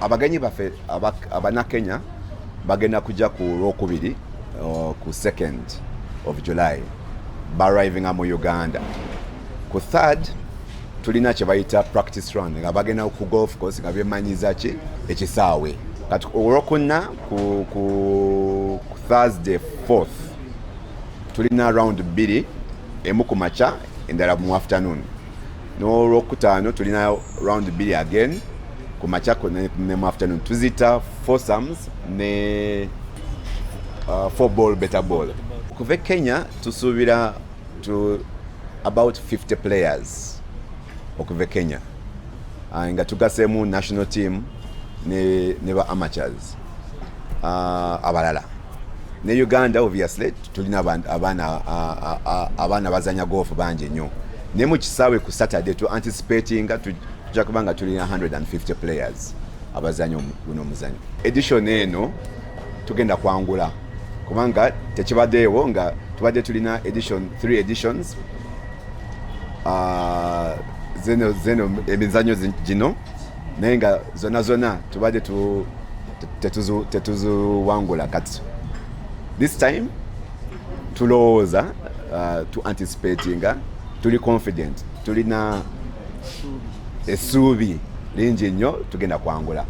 abagenyi baffe abannakenya bagenda kujja ku Lwokubiri ku 2nd of July barrivinga mu Uganda. Ku 3rd tulina kye bayita practice run nga bagenda ku golf course nga bemanyiza ki ekisaawe. Kati olwokuna ku Thursday 4th tulina round 2 emu ku makya endala mu afternoon. N'olwokutaano tulina round 2 again ku makya ne mu afternoon. Tuzita foursomes ne 4-ball better ball. Kuva Kenya tusuubira to about 50 players okuva Kenya nga tugaseemu national team ne ba amateurs abalala. Ne Uganda obviously tulina abaana bazanya golf bangi nnyo. Ne mu kisaawe ku Saturday tu anticipating tujja kubanga tulina 150 players abazanya guno omuzanyo. Edition eno tugenda kwangula kubanga tekibaddeewo nga tubadde tulina 3 editions zeno emizanyo gino naye nga zonna tubadde tetuziwangula. Kati this time tulowooza tu anticipatinga, tuli confident, tulina essuubi lingi nnyo tugenda kwangula.